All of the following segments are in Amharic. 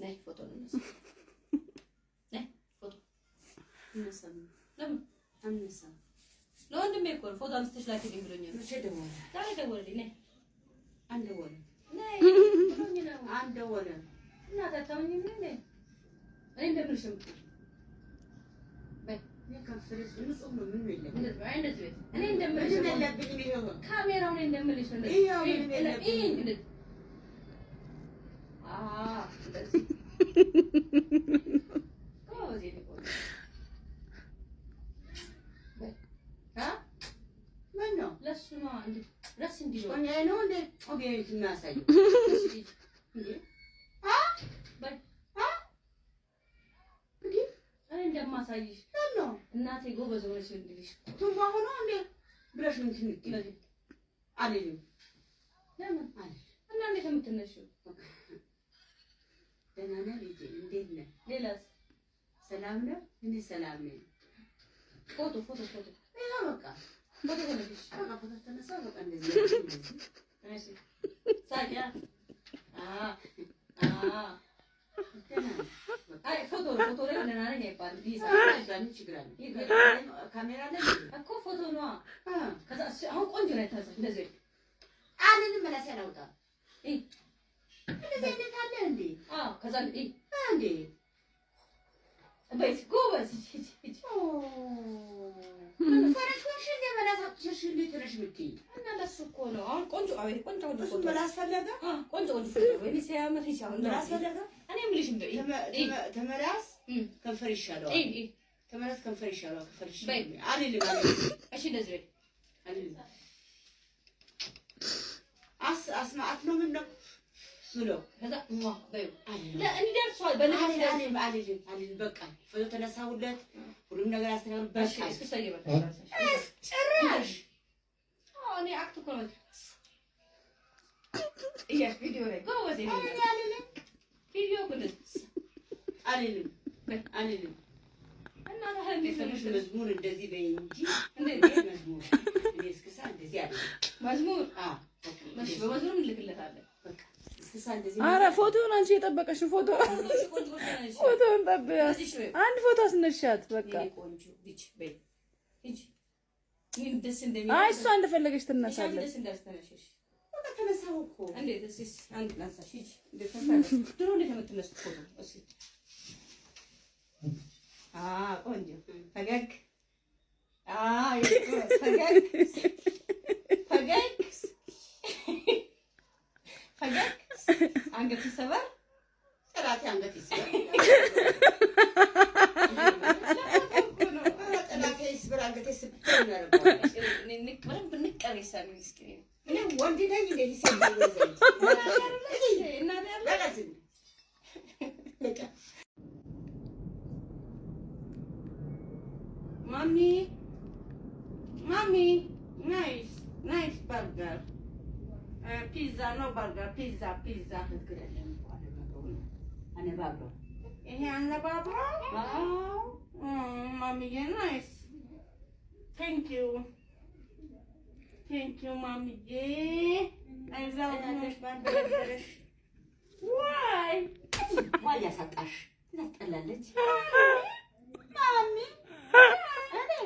ነይ ፎቶ እንነሳ ነይ ፎቶ እንነሳ ለምን አንነሳ ለወንድሜ እኮ ፎቶ አንስተሽ ላኪልኝ ብሎኛል መቼ ደወለ ታዲያ ደወለልኝ ነይ አንደወለ ነይ ብሎኝ ነው አንደወለ እና ታታውኝ ምን ነይ እኔ እንደምልሽም በይ የከፍርስ ንጹህ ነው ምን የለም አይነት ቤት እኔ እንደምልሽ ለብኝ ነው ካሜራውን እንደምልሽ ነው ይሄው ይሄ رس نديرو انا نو ندير اوكي تناساي ندي ها باي ها ندي انا እንደማሳይሽ ነው እናቴ ጎበዝ ሆነሽ እንድልሽ ቱማ ሆኖ እንዴ ብለሽ ምን ትንቂ አይደለም ለምን አይደል እና እንዴት የምትነሺው ደህና ነህ ልጄ እንዴት ነህ ሌላስ ሰላም ነው እኔ ሰላም ነኝ ፎቶ ያው በቃ ፎቶ ተነሽ ፎቶ ተነሳ በቃ እንደዚህ እሺ ሳቂያ አይ ፎቶ ላይ ለና ነኝ አይባል ቢዛ ዳን ይችላል ካሜራ ላይ እኮ ፎቶ ነው ከዛ አሁን ቆንጆ ነው ታዛ እንደዚህ አንንም መላስ ያላውጣ እንደዚህ አይነት አለ እንዴ ከዛ እንዴ በይስ ጎበዝ ፈረሽሽ እንደ መላሳችሽ ልትረሽ ምትይ እና ለሱ እኮ ነው አሁን ቆንጆ አቤት ቆንጆ ፎቶ መላስ ፈለገ ቆንጆ ፎቶ ወይ ሲያምር ይቻላል መላስ ፈለገ እኔ ምልሽ እንደ ተመላስ ከንፈር ይሻለው ተመላስ ከንፈር ይሻለው ከንፈርሽ አይደል እሺ እንደዚህ አይደል አስማአት ነው ምን ነው ብሎ ከዛ በዩ لا እኔ ደርሷል በነገር አለኝ በቃ ፎቶ ተነሳውለት ሁሉም ነገር አስተካክል በቃ እስከሰየ በቃ ጭራሽ እኔ አክት እኮ ነው ይሄ ቪዲዮ ላይ ጎበዝ እኔ አለኝ ቪዲዮ ኩልስ አለኝ እና ታህል ቢፈልሽ መዝሙር እንደዚህ በይ እንጂ እንደዚህ መዝሙር እኔ እስከሳ እንደዚህ አለ መዝሙር ማሽ በመዝሙር ልክለታለን በቃ አረ ፎቶውን አንቺ የጠበቀሽ ፎቶውን ጠብያት አንድ ፎቶ አስነሻት በቃ አይ እሷ እንደፈለገች ትነሳለች በቃ ተነሳው እኮ እንዴት እሺ አንድ ላንሳሽ እሺ እንዴት ተነሳሽ ድሮ እንዴት የምትነሱት ፎቶ እሺ ቆንጆ ፈገግ ፈገግ አንገት ይሰበር ጥራት አንገት ይሰበር ጥራት ይሰበር አንገት ይሰበር ነው ብንቀር ይሳል ምስኪን እኔ ወንድ ነኝ እንዴ ይሰበር እና ያለ ማሚ ናይስ በርገር pizza no burger pizza ትክክለኛው አነ ባብሮ ይሄ አነ ባብሮ ማሚዬ ናይስ thank you ማሚዬ አይዛው ትንሽ ባንደረሽ ዋይ ያሳጣሽ ታስጠላለች ማሚ እኔ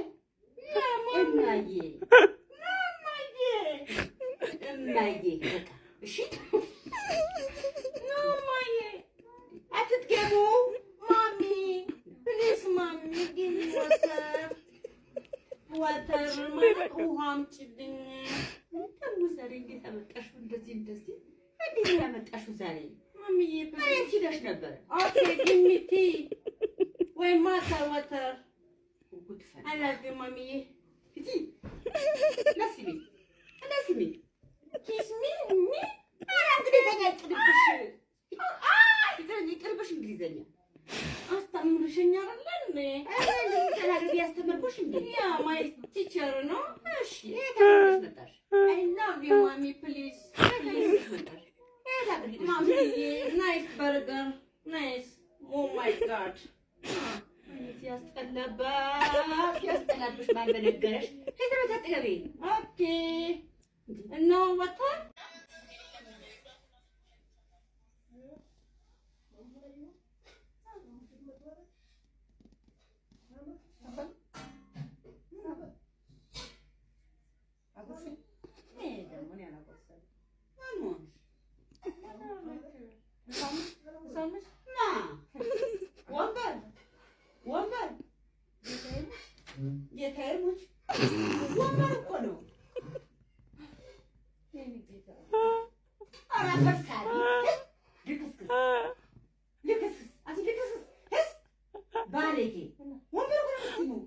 ማዬ በቃ እሺ ነው ማዬ አትትገሙ ማሚ ፕሊዝ ማሚ ጊቭ ዋተር ማለት ውሃም ጭልኝ እንዴ ዛሬ እንዴት አመጣሽው እንደዚህ እንዴት ያመጣሽው ዛሬ ማሚዬ በዚህ ሄደሽ ነበር ኦኬ ጊሚቲ ወይ ማተር ዋተር ጉድ ፈን አላፊ ማሚዬ እቲ ለሲሚ kiss me እንግዲህ ተጋጭልብሽ ይቅርብሽ እንግሊዘኛ አስተምርሽኛ አይደል ተናግሪ ያስተምርኩሽ እንዴ ያ ማይ ቲቸር ነው እሺ ተናግሪሽ መጣሽ I love you mommy please መጣሽ ማሚ ናይስ በርገር ናይስ oh my god ያስጠላብሽ ማን በነገረሽ ከዚህ ተጠገቢ ኦኬ No, what time? ሳምሽ ና ወንበር ጌታዬ ወንበር እኮ ነው። ኧረ ፈሳሪ ልክስክስ ባለጌ ወንበር እኮ ነው።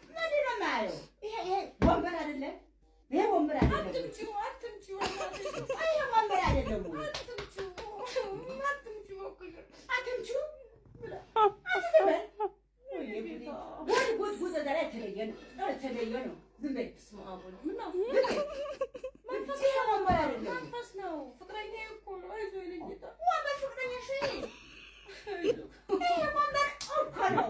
ምንድን ነው የማየው? ይሄ ወንበር አይደለም። ይሄ ወንበር አይደለም። አትምጪው። ይሄ ወንበር አይደለም። የተለየ ነው። ዝም በይ። መንፈስ ነው። ፍቅረኛዬ እኮ ነው። አይዞህ የእኔ ጌታ። ወንበር ፍቅረኛሽ? ይሄ ወንበር እኮ ነው።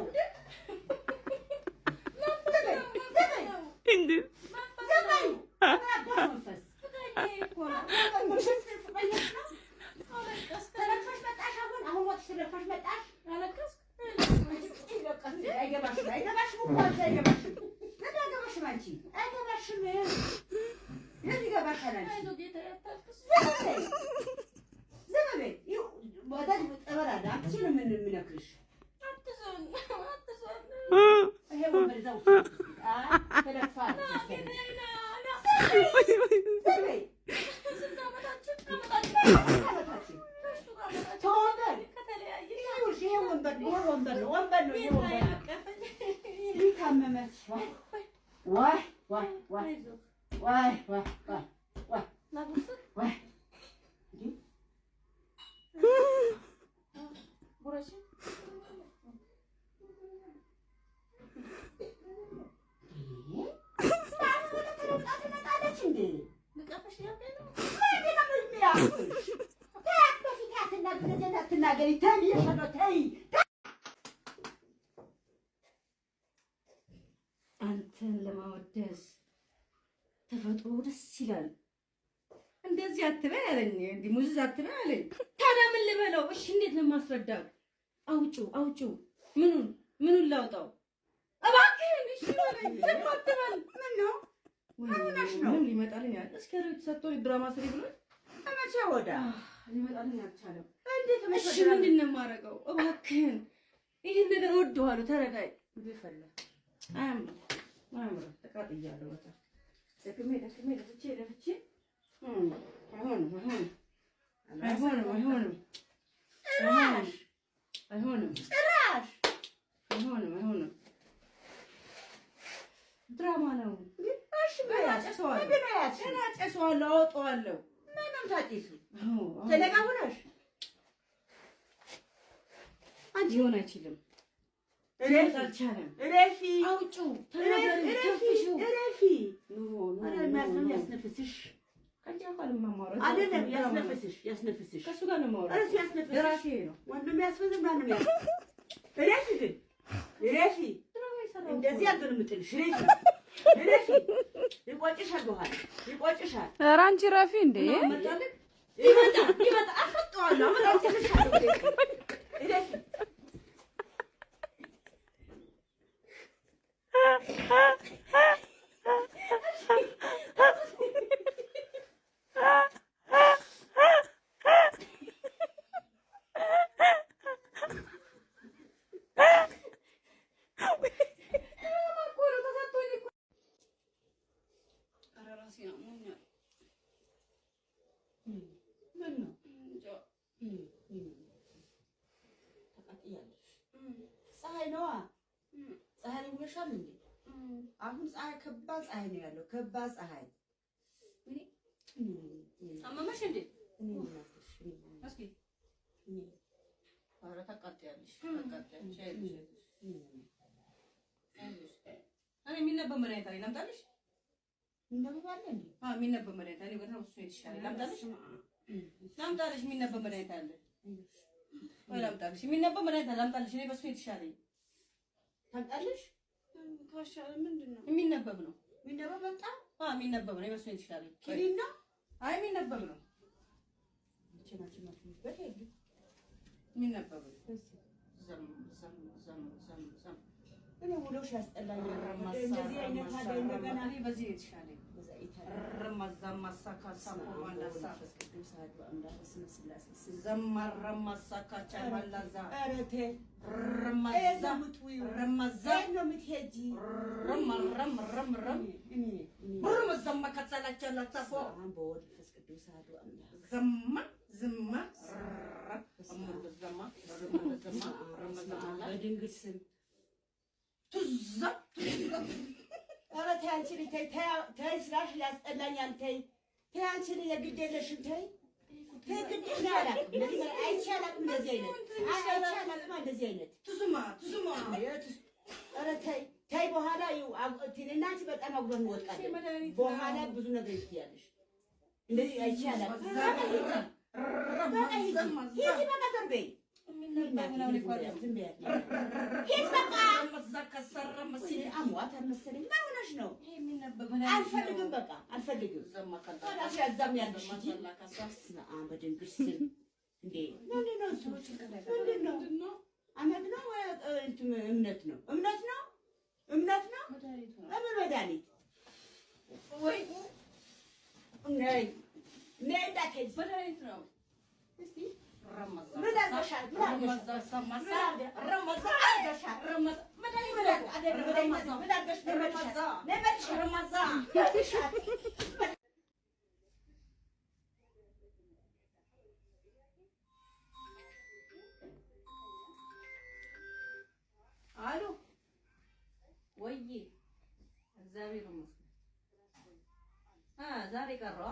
አንተን ለማወደስ ተፈጥሮ ደስ ይላል። እንደዚህ አትበይ አለኝ። እንዲህ ሙዝዝ አትበይ አለኝ። ታዲያ ምን ልበለው? እሺ እንዴት ነው የማስረዳው? አውጪው ምኑን ላውጣው? እባክህን እሺ በለኝ። ዝም አትበል። ምን ነው ምን ሊመጣልኝ ያለ እስከ ሩት ሰጥቶ ድራማ ስሪ ብሎ ተመቸ ወዳ ሊመጣልኝ አልቻለም። እንዴት ነው? እሺ ምንድን ነው የማደርገው? እባክህን ይሄን ነገር እወደዋለሁ። ተረዳይ። ይፈላ አያምርም። ተቃጥያለሁ። በቃ ደክሜ ለፍቼ አይሆንም። ድራማ ነው። እሺ አጨሰዋለሁ፣ አወጣዋለሁ። ምንም ታጭሱ ተለቃውነሽ አንቺ ሊሆን አይችልም። አልቻለም። እረፊ፣ አውጪው፣ ተናገሪ፣ ተፍሽው፣ እረፊ። ያስነፍስሽ አይደለም፣ ያስነፍስሽ ከእሱ ጋር ነው የማወራው። እረፊ፣ ያስነፍስሽ እራሴ ነው። ወንድም ያስነፍስሽ ማንም ያስነፍስሽ። እረፊ፣ ግን እረፊ። እንደዚህ አልገለምጥልሽ። እረፊ፣ ይቆጭሻል፣ በኋላ ይቆጭሻል። ኧረ አንቺ እረፊ። እንደ ይመጣ አፈጠዋለሁ። እረፊ ፀሐይ ነዋ። ፀሐይ ነው ብለሻል እንዴ? አሁን ፀሐይ ከባድ ፀሐይ ነው ያለው። ከባድ ፀሐይ አመመሽ እንዴ? እስኪ ኧረ ታቃጥያለሽ። እኔ የሚነበብ መድኃኒት አለኝ ላምጣልሽ? ይነበባል እንዴ? የሚነበብ መድኃኒት አለኝ። በጣም እሱ የተሻለ ላምጣልሽ? የሚነበብ መድኃኒት አለ ወይ? ላምጣልሽ? የሚነበብ መድኃኒት አለ ላምጣልሽ? እኔ በሱ የተሻለኝ ታምጣልሽ? ታሻለ ምንድን ነው? የሚነበብ ነው። የሚነበብ በጣም የሚነበብ ነው። በሱ የተሻለኝ ኪኒና የሚነበብ ነው። የሚነበብ ነው። እኔ ውሎሽ ያስጠላኛል። እንደዚህ አይነት አገኝ እንደገና በዚህ የተሻለኝ ረመዛ ማሳካ ሳቆማላሳ ዘመረ ማሳካ ቻማላዛ አረቴ ረመዛ ረመዛ ነው ምትሄጂ ረመረም ረመዛ ማከጸላቸው ላታፎ አንቦድ ፍስቅዱስ አዱ አምላክ ዘማ ዝማ ረመዛ ረመዛ በድንግል ስም ትዛ ኧረ ተይ አንቺ ልጅ ተይ ስራሽ ያስጠላኛል። ተይ አንቺ ልጅ የግድ የለሽም። ተይ ግድ ነው አላውቅም። እንደዚህ አይቼ አላውቅም። እንደዚህ አይነት ትስማ ኧረ ተይ በኋላ እና አንቺ በጣም አጉረን እንወድቃለን። በኋላ ብዙ ነገር ይትያለሽ። እንደዚህ አይቼ አላውቅም። ሂጂ በቃ ዘር በይ ነው አልፈልግም። በቃ አልፈልግም። እዛም ያለሽ እንጂ በድንግል ስም እንዴ ምንድን ነው? አመት ነው እምነት ነው? እምነት ነው። እምን መድኃኒት ወይ ነይ እንዳትሄጂ መድኃኒት ነው። እስቲ አሉ ወይ እግዚአብሔር ይመስገን። ዛሬ ቀረዋ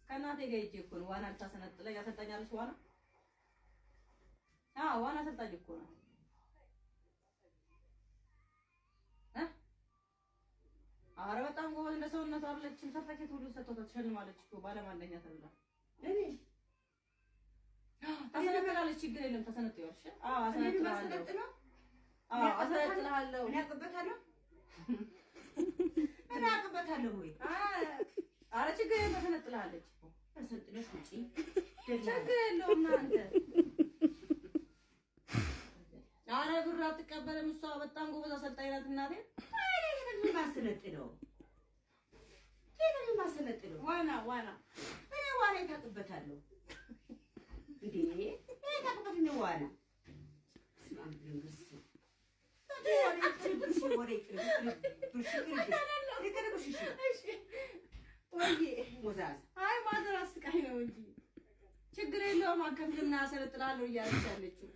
ከእናቴ ጋር ሂጅ እኮ ነው ዋና ልታሰነጥለኝ ያሰልጣኛለች። ዋና አሰልጣኝ እኮ ነው። ኧረ በጣም ጎበዝ እንደ ሰውነቷ አይደለችም። ሰርተፊኬት ሁሉ ሰጥቷት ተሸልማለች እኮ ባለም አንደኛ ተብላ። እኔ ታሰነጥላለች። ችግር የለም ታሰነጥያለሽ። አሰነጥላለሁ። እኔ አቅበታለሁ ወይ? ኧረ ችግር የለም ታሰነጥላለች። ታሰነጥለሽ ውጪ ችግር የለውም። እናንተ ኧረ ብር አትቀበልም እሷ በጣም ጎበዝ አሰልጣኝ ናት እናቴ። ማሰነጥለው ዋና እኔ ዋና ታቅበታለሁ እንዴ? እኔ ታቅበት ነው ዋና ማዘር አስቃኝ ነው እንጂ ችግር የለውም። አከፍልና አሰለጥላለሁ እያለች ያለችው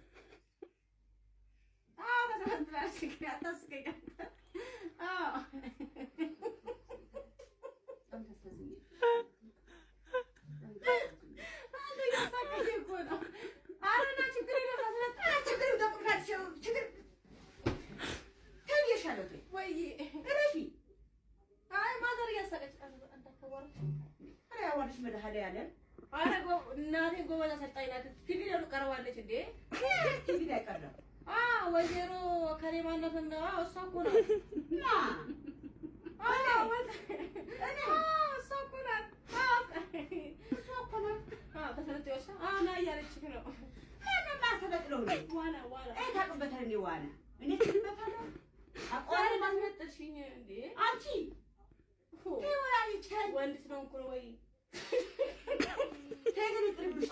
ተሰለጥላለች። ግን አታስቀኝ። እናቴ ጎበዝ አሰልጣኝ ናት። ቲቪ ላይ ቀርባለች እንዴ? ቲቪ ላይ ቀርባ ወይዘሮ ከሬማነት እና እሷ እኮ ናት። ተሰለጥዮሽ ና እያለችህ ነው። ማሰለጥለው ዋና ዋና እኔ ትልበታለሁ። አቋሪ ማስመጥልሽኝ እንዴ አንቺ ወንድ ስለሆንኩ ነው ወይ? ተይቅርብሽ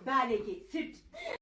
ባለጌ ስድ